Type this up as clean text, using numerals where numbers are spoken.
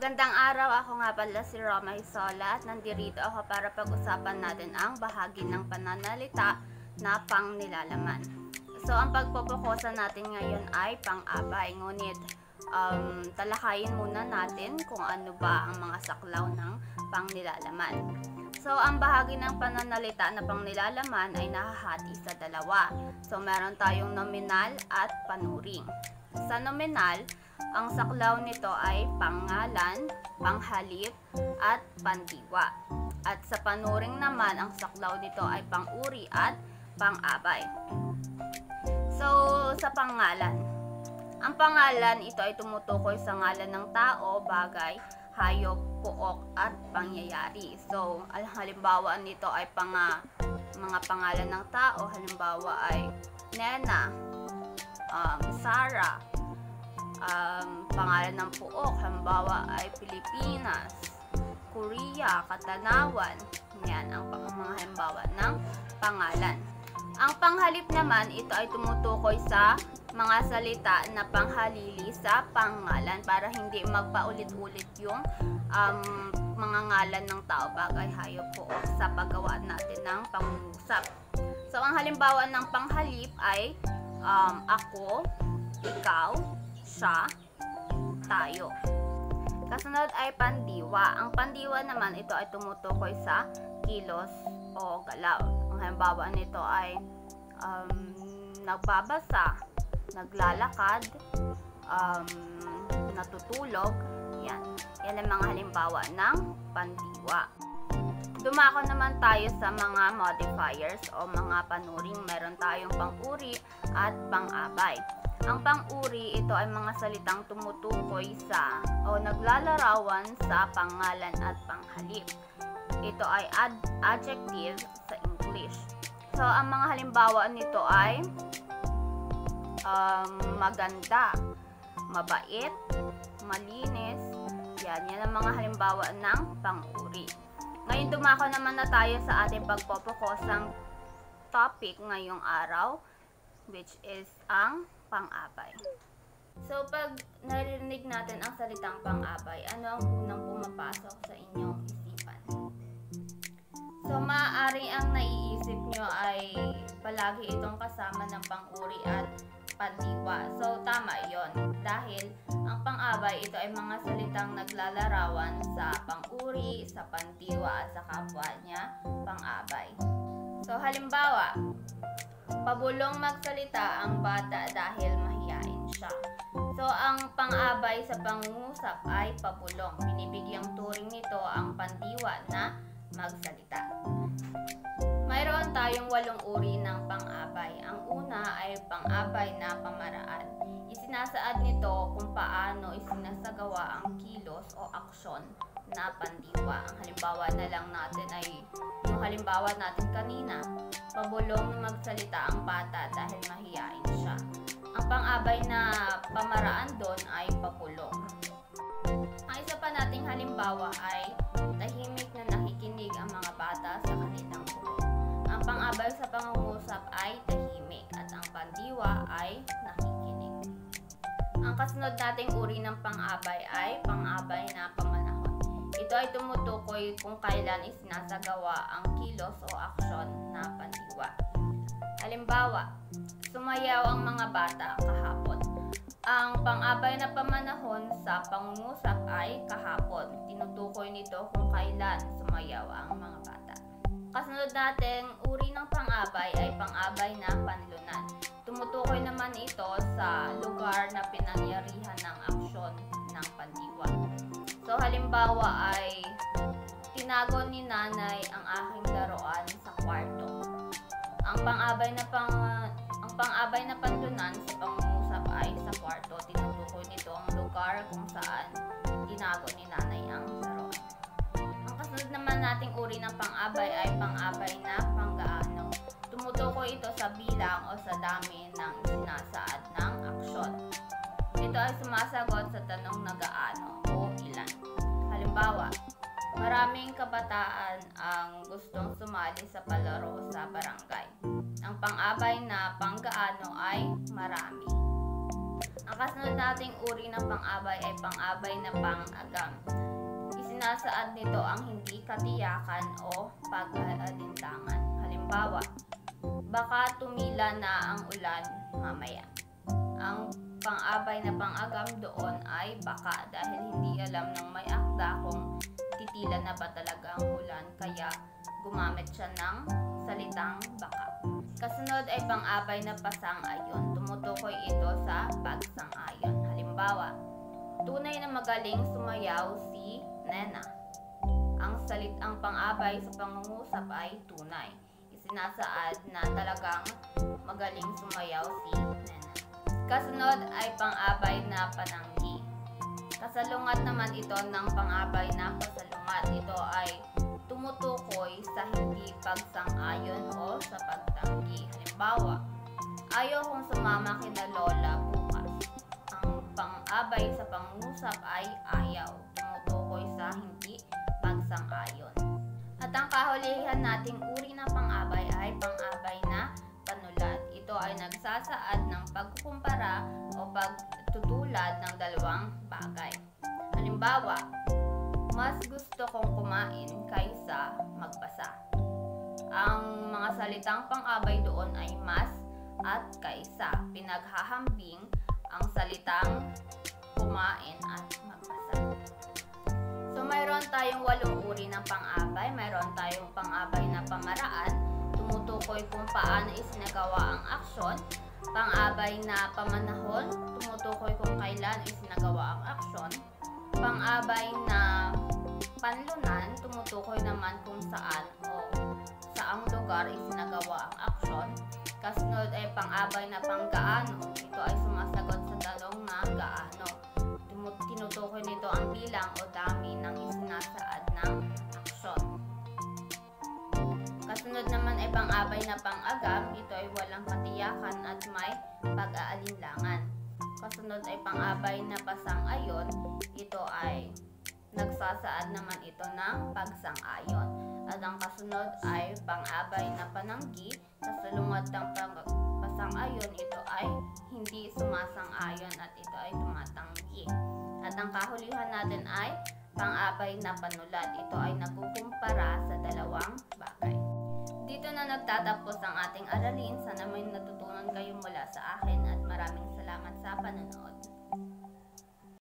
Magandang araw, ako nga pala si Roma Hisola at nandito ako para pag-usapan natin ang bahagi ng pananalita na pangnilalaman. So, ang pagpopokusan natin ngayon ay pang-abay, ngunit talakayin muna natin kung ano ba ang mga saklaw ng pangnilalaman. So, ang bahagi ng pananalita na pangnilalaman ay nahahati sa dalawa. So, meron tayong nominal at panuring. Sa nominal, ang saklaw nito ay pangalan, panghalip, at pandiwa. At sa panuring naman, ang saklaw nito ay panguri at pang-abay. So, sa pangalan. Ang pangalan, ito ay tumutukoy sa ngalan ng tao, bagay, hayop, puok, at pangyayari. So, halimbawa nito ay mga pangalan ng tao. Halimbawa ay Nena, Sarah. Pangalan ng puok, halimbawa ay Pilipinas, Korea, Katanawan. Yan ang mga halimbawa ng pangalan. Ang panghalip naman, ito ay tumutukoy sa mga salita na panghalili sa pangalan para hindi magpaulit-ulit yung mga ngalan ng tao, bagay, hayop, puok sa paggawa natin ng pangungusap. So, ang halimbawa ng panghalip ay ako, ikaw, siya, tayo. Kasunod ay pandiwa. Ang pandiwa naman, ito ay tumutukoy sa kilos o galaw. Ang halimbawa nito ay nagbabasa, naglalakad, natutulog. Yan ang mga halimbawa ng pandiwa. Dumako naman tayo sa mga modifiers o mga panuring. Meron tayong pang-uri at pang-abay. Ang pang-uri, ito ay mga salitang tumutukoy sa o naglalarawan sa pangalan at panghalip. Ito ay adjective sa English. So, ang mga halimbawa nito ay maganda, mabait, malinis. Yan ang mga halimbawa ng pang-uri. Ngayon, dumako naman na tayo sa ating pagpopokosang topic ngayong araw, which is ang pang-abay. So, pag naririnig natin ang salitang pang-abay, ano ang unang pumapasok sa inyong isipan? So, maaari ang naiisip nyo ay palagi itong kasama ng pang-uri at pandiwa. So, tama yon. Dahil ang pang-abay, ito ay mga salitang naglalarawan sa pang-uri, sa pandiwa, at sa kapwa niya pang-abay. So, halimbawa, pabulong magsalita ang bata dahil mahiyain siya. So, ang pang-abay sa pangungusap ay pabulong. Binibigyang turing nito ang pandiwa na magsalita. Mayroon tayong 8 uri ng pang-abay. Ang una ay pang-abay na pamaraan. Isinasaad nito kung paano isinasagawa ang kilos o aksyon na pandiwa. Ang halimbawa na lang natin ay yung halimbawa natin kanina. Pabulong magsalita ang bata dahil mahiyain siya. Ang pang-abay na pamaraan doon ay papulong. Ang isa pa nating halimbawa ay tahimik na nakikinig ang mga bata sa kanilang guro. Ang pang-abay sa pangungusap ay tahimik at ang pandiwa ay nakikinig. Ang kasunod nating uri ng pang-abay ay pang-abay na pamanahon. Ito ay tumutukoy kung kailan isinasagawa ang kilos o aksyon na pandiwa. Halimbawa, sumayaw ang mga bata kahapon. Ang pang-abay na pamanahon sa pangungusap ay kahapon. Tinutukoy nito kung kailan sumayaw ang mga bata. Kasunod natin, uri ng pang-abay ay pang-abay na panlunan. Tumutukoy naman ito sa lugar na pinangyarihan ng aksyon ng pandiwa. So, halimbawa ay tinago ni nanay ang aking laruan sa kwarto. Ang pang-abay na panlunan sa pangungusap ay sa kwarto. Tinutukoy nito ang lugar kung saan tinago ni nanay ang laruan. Ang kasunod naman nating uri ng pang-abay ay pang-abay na panggaano. Tumutukoy ito sa bilang o sa dami ng sinasaad ng aksyon. Ito ay sumasagot sa tanong na gaano o ilan. Halimbawa, maraming kabataan ang gustong sumali sa palaro sa barangay. Ang pang-abay na panggaano ay marami. Ang Ang kasunod nating uri ng pang-abay ay pang-abay na pang-agam. Isinasaad nito ang hindi katiyakan o pag-aalinlangan. Halimbawa, baka tumila na ang ulan mamaya. Ang pang-abay na pang-agam doon ay baka dahil hindi alam ng may akda kung titila na ba talaga ang ulan, kaya gumamit siya ng salitang baka. Kasunod ay pang-abay na pasang-ayon. Tumutukoy ito sa pagsang-ayon. Halimbawa, tunay na magaling sumayaw si Nena. Ang pang-abay sa pangungusap ay tunay. Isinasaad na talagang magaling sumayaw si Nena. Kasunod ay pang-abay na pananggi. Kasalungat naman ito ng pang-abay na pasalungat. Ito ay tumutukoy sa hindi pagsang-ayon o sa pagtanggi. Halimbawa, ayaw kong sumama kina Lola bukas. Ang pang-abay sa pangungusap ay ayaw. Tumutukoy sa hindi pagsang-ayon. At ang kahulihan nating uri ng pang-abay ay pang-abay na panulat. Ito ay nagsasaad ng pagkukumpara o pagtutulad ng dalawang bagay. Halimbawa, mas gusto kong kumain kaysa magbasa. Ang mga salitang pang-abay doon ay mas at kaysa. Pinaghahambing ang salitang kumain at magbasa. So mayroon tayong 8 uri ng pang-abay. Mayroon tayong pang-abay na pamaraan. Tumutukoy kung paano isinagawa ang aksyon. Pang-abay na pamanahon. Tumutukoy kung kailan isinagawa ang aksyon. Pang-abay na panlunan, tumutukoy naman kung saan o saang lugar isinagawa ang aksyon. Kasunod ay pang-abay na panggaano. Ito ay sumasagot sa tanong na gaano. Tinutukoy nito ang bilang o dami ng isinasaad ng aksyon. Kasunod naman ay pang-abay na pang-agam. Ito ay walang katiyakan at may pag-aalinlangan. Kasunod ay pang-abay na pasang-ayon. Ito ay nagsasaad naman ito ng pagsang-ayon. At ang kasunod ay pang-abay na pananggi. Kasalungat ng pasang-ayon, ito ay hindi sumasang-ayon at ito ay tumatanggi. At ang kahulihan natin ay pang-abay na panulat. Ito ay nagkukumpara sa dalawang bagay. Dito na nagtatapos ang ating aralin. Sana may natutunan kayo mula sa akin at maraming salamat sa panonood.